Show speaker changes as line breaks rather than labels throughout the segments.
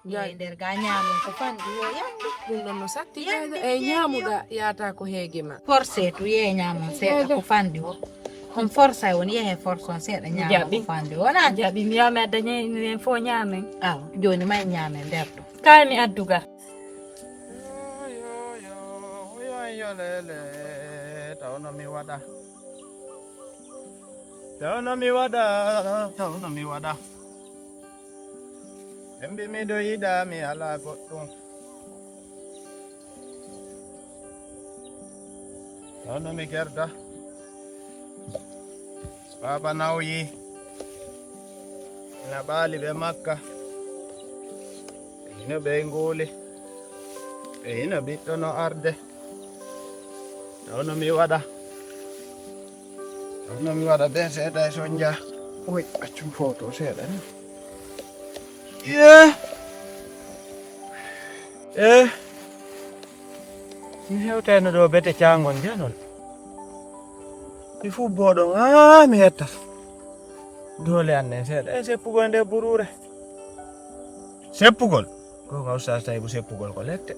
nder ga ñaamun ko fandi yo yandi
ɗum ɗon no satti e ñaamuɗa yata ko heege ma
forcé to yehe ñaamun seeɗa ko fandi o on força woni yehe force on seeɗa ñaama ko fandi wona
jaɓi mi wiya mi adda ñamen fo ñaamen
aw joni may ñaamen nder ɗo
kay mi adduga
yo lele tawno mi waɗa tawno mi waɗa embi miɗo yiɗa mi ala goɗɗum tawno mi kerda baba nawyi ina ɓaali ɓe makka ino ɓe nguuli ɓe ino ɓiɗɗo no arde tawno mi waɗa ɓe seeɗa e soñja oy accum photo seeɗa ni mi hewteno ɗo bete cangol janon mi fubboɗon mi hettat dole annen seeɗa e seppugol nde burure seppugol gonga ustaz tawibu seppugol ko lette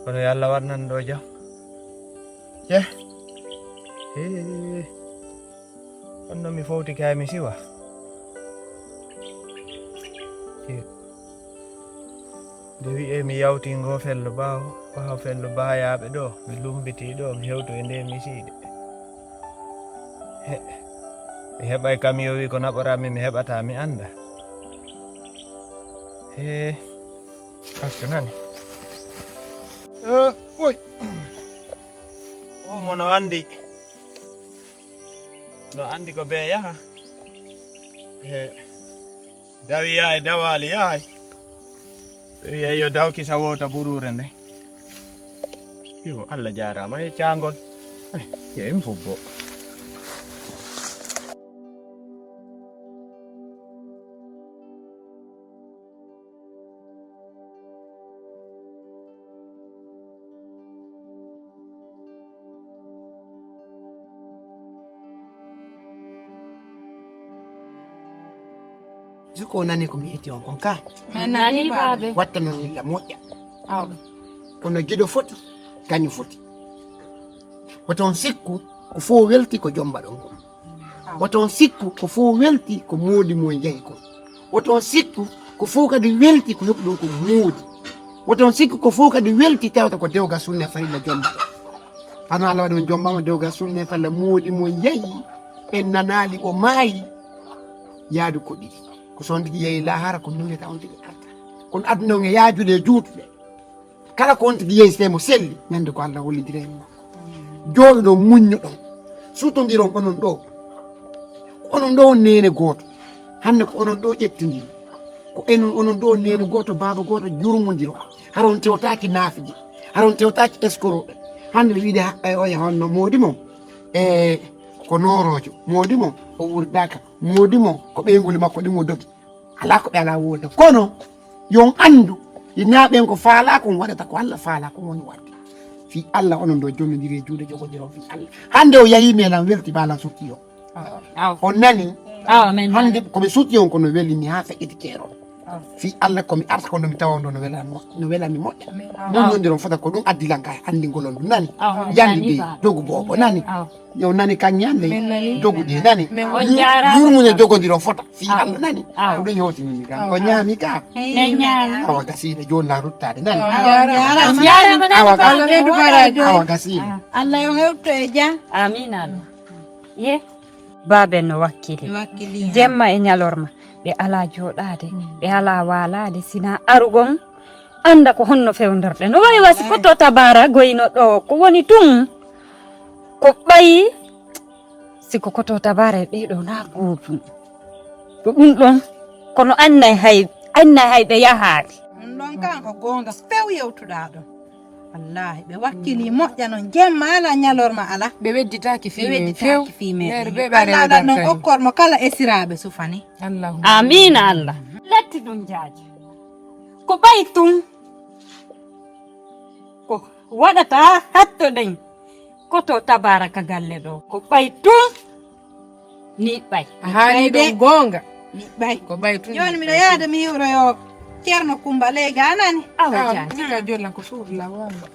kono yo Allah warnan ɗo jam onno mi fowti kay mi siwa nde wi'e mi yawtingo fello ɓawo fello bayaɓe ɗo mi lumbiti ɗo mi hewto e nde mi siiɗe mi heɓay kam yo wi ko naɓorami mi heɓata mi anda asko nani oy omo no andi ko be yaha dawi yahay dawali yahay wi'e yo dawki sawota burure nde yo Allah jarama e cangol mi fubbo
Zuko nani ko mi hetti on kon ka
nani babe
watta non illa moƴƴa kono giɗo foti kañum foti woton sikku ko fo welti ko jomba ɗon kon woton sikku ko fo welti ko moodi mo jeyi kon woton sikku ko fo kadi welti ko heɓi ɗum ko moodi woton sikku ko fo kadi welti tawta ko dewga sunne farilla jomba hano Allah waɗi jombama dewga sunne farilla moodi mo jeyi en nanali o maayi yaadu ko ɗiɗi ko sondigi yeyi lahara ko nungeta on tigi arta kono aduna on e yaajude juutuɗe kala ko on tigi yeyi semo selli ñande ko Allah hollidire mo jooɗo ɗo muñño ɗon sutodiron onon ɗo onon ɗo nene gooto hande ko onon ɗo ƴettodiri ko enon onon ɗo nene gooto baaba gooto jurmodiro haron tewtaki naafiji haron tewtaki escoroɓe hande ɓe wiide oya honno moodi mom ko norojo moodi mom o wurdaka moodi mom ko ɓeygol makko ɗimo dogi ala ko ɓe ala woda kono yon andu yinaɓen ko faala kon waɗata ko Allah faala ko woni wadde fi Allah onon ɗo jomnodiri e juuɗe jogodiro fi Allah hande o yahi melan welti balan sutti o on nani hande komi sutti on kono welimi ha feƴƴiti keero fi Allah komi arta kono mi tawa ndo no welami moƴƴa moƴƴodiron fota ko ɗum addilanka andigol on ɗum nani yande de jogu boobo nani yo nani kañƴande joguɗi nani yurmune jogodiron fota fi Allah nani ko ɗum yewtinimi kam ko ñaami ka awa gasine joni la ruttade nani awa gasine
Allah yo hewto e jam
amina Allah ye baben no wakkili jemma e ñalorma ɓe ala joɗade ɓe ala walade sina arugon anda ko honno fewdorɗe no wawi wasi koto tabara goyno ɗo ko woni tun ko ɓayi siko koto tabara e ɓeɗo na guutum to ɗum ɗon kono annay hay ɓe yahade
ɗon kan ko gonga few yewtuɗa ɗon wallahi ɓe wakkili moƴƴa noon jemma ala ñalorma ala
ɓe wedditaki
fimen alaɗa noon okkormo kala esiraɓe sufani
amina Allah letti ɗum jaaji ko ɓayi tun ko waɗata hatto ɗen koto tabaraka galle ɗo ko ɓayi tun ni ɓay
haali ɗon gonga
mi ɓay
ko ɓay tun
joni miɗo yaada mi hiwroyo ceerno Coumba Leyga anani
awa jaati
tika jolla ko suuɗla wamba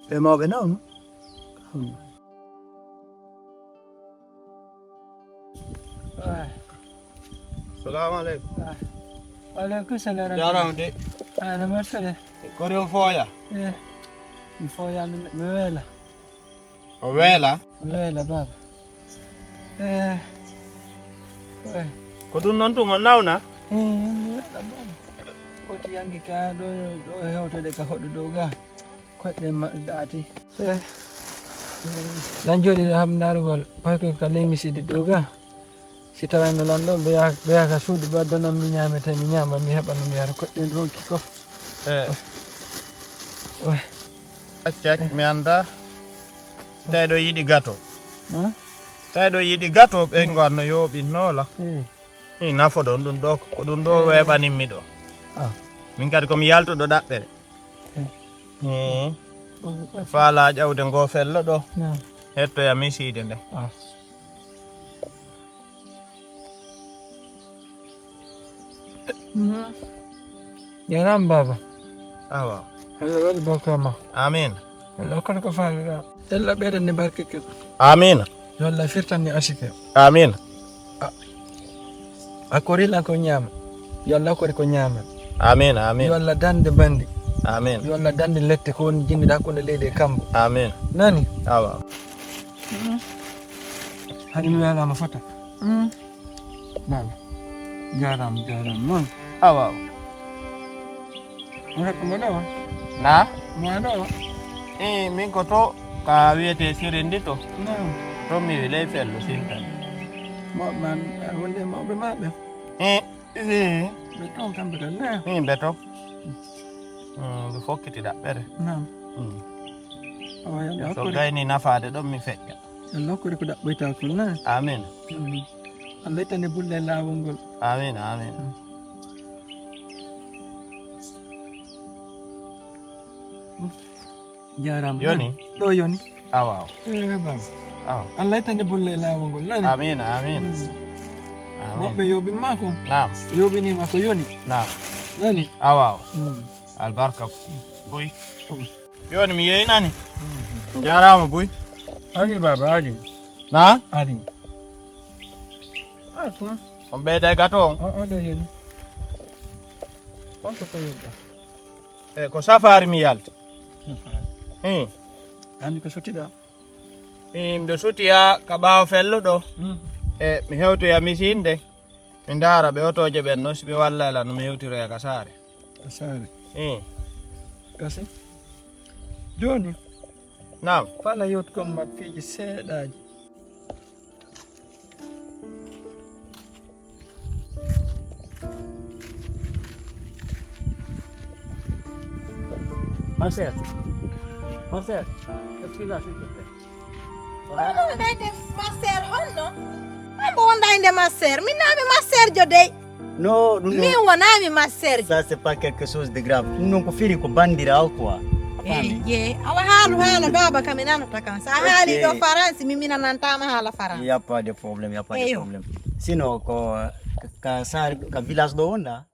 ɓe mawɓe nawnu
Salamu alaikum.
aleykum salam
Jarama de.
ana martade
Koɗo fooya.
mi foyami mi weela
O weela.
baba
Ko ɗum noon tuma nawna.
mi weela baba koti yangi ka ɗo hewtode ka hoɗo dow ga koɗɗe daati lan jooɗi ham darugol payko ka lemiside dow ga si tawano lan ɗo ɓeya ka suudu ɓe addanan mi ñamete mi ñama mi heɓa no mi yara koɗɗen ronki ko
Acca mi anda. Tawiɗo yiɗi gato. Tawiɗo yiɗi gato ɓe gonno yoɓinnola. Ni nafo ɗon ɗum ɗo ko ɗum ɗo weɓaninmi ɗo. Min kadi komi yaltuɗo ɗaɓɓere. Faala ƴawde ngo fello ɗo. Hettoya miside nde.
yaram baba
Awa.
Allah waɗi barka ma
Amin.
Allah hokkata ko famira Allah ɓeydanni barkeke
Amin.
yo Allah firtanni asike
Amin.
a korila ko ñaama yo Allah hokkore ko ñaama
Amin. Amin.
yo Allah dande bandi
Amin.
yo Allah dande lette ko woni jinniɗa hakkunde leydi e kambo
Amin.
nani
Awa.
hani mi welama fota baba jarama noon
Awa.
mo hekko mo ɗowa
Na?
mo ɗowa
Min ko to ka wiyete sirendi to.
nam
To mi wile fello sintan.
mawɓe wonde mawɓe maɓe ɓe ton kamɓe kal ne
Min beto. Ɓe fokkiti ɗaɓɓere.
nam awa yo Allah
So
hokkore
gayni nafaade ɗon mi feƴƴa.
yo Allah hokkore ko ɗaɓɓoyta ko na
Amin.
Allah ittane bulle e laawol ngol
Amin. Amin.
jarama
Yoni?
ɗo yoni
Awa.
baba
Awa.
Allah ittane bulle e laawol ngol nani
Amin. Amin.
woɓɓe
Amin.
yoɓinma ko
Naam.
yoɓinima ko yoni
Naam.
nani
Awa. Albarka buy. Yoni mi yeyinani. Jarama buy.
adi baba adi
Na?
adi
On ɓeyda gato on.
oɗo yoni onko ko yonɗa
Ko safari mi yalta.
andi ko sottiɗa
Mbe sutiya ka ɓaawo fello ɗo. Mi hewtoya misinde. Mi ndaara ɓe otoje ɓen no si ɓe wallala no mi hewtiroya ka saare.
ko saare gasi joni
Naam.
fala yewtukon mappiiji seeɗaji
Marcel, excuse-moi s'il te plaît.
wonɗayde master honno ambo wonɗayde master min nami master jo dey
Non,
min wonami master
ça c'est pas quelque chose de grave. Nous on fait ko bandira quoi.
ye awa haala baba kami nanotaka sa haali ɗo faransi mi minanantama haala faransi.
Y a pas de problème, y a pas de problème. Sinon ko ka village ɗo wonɗa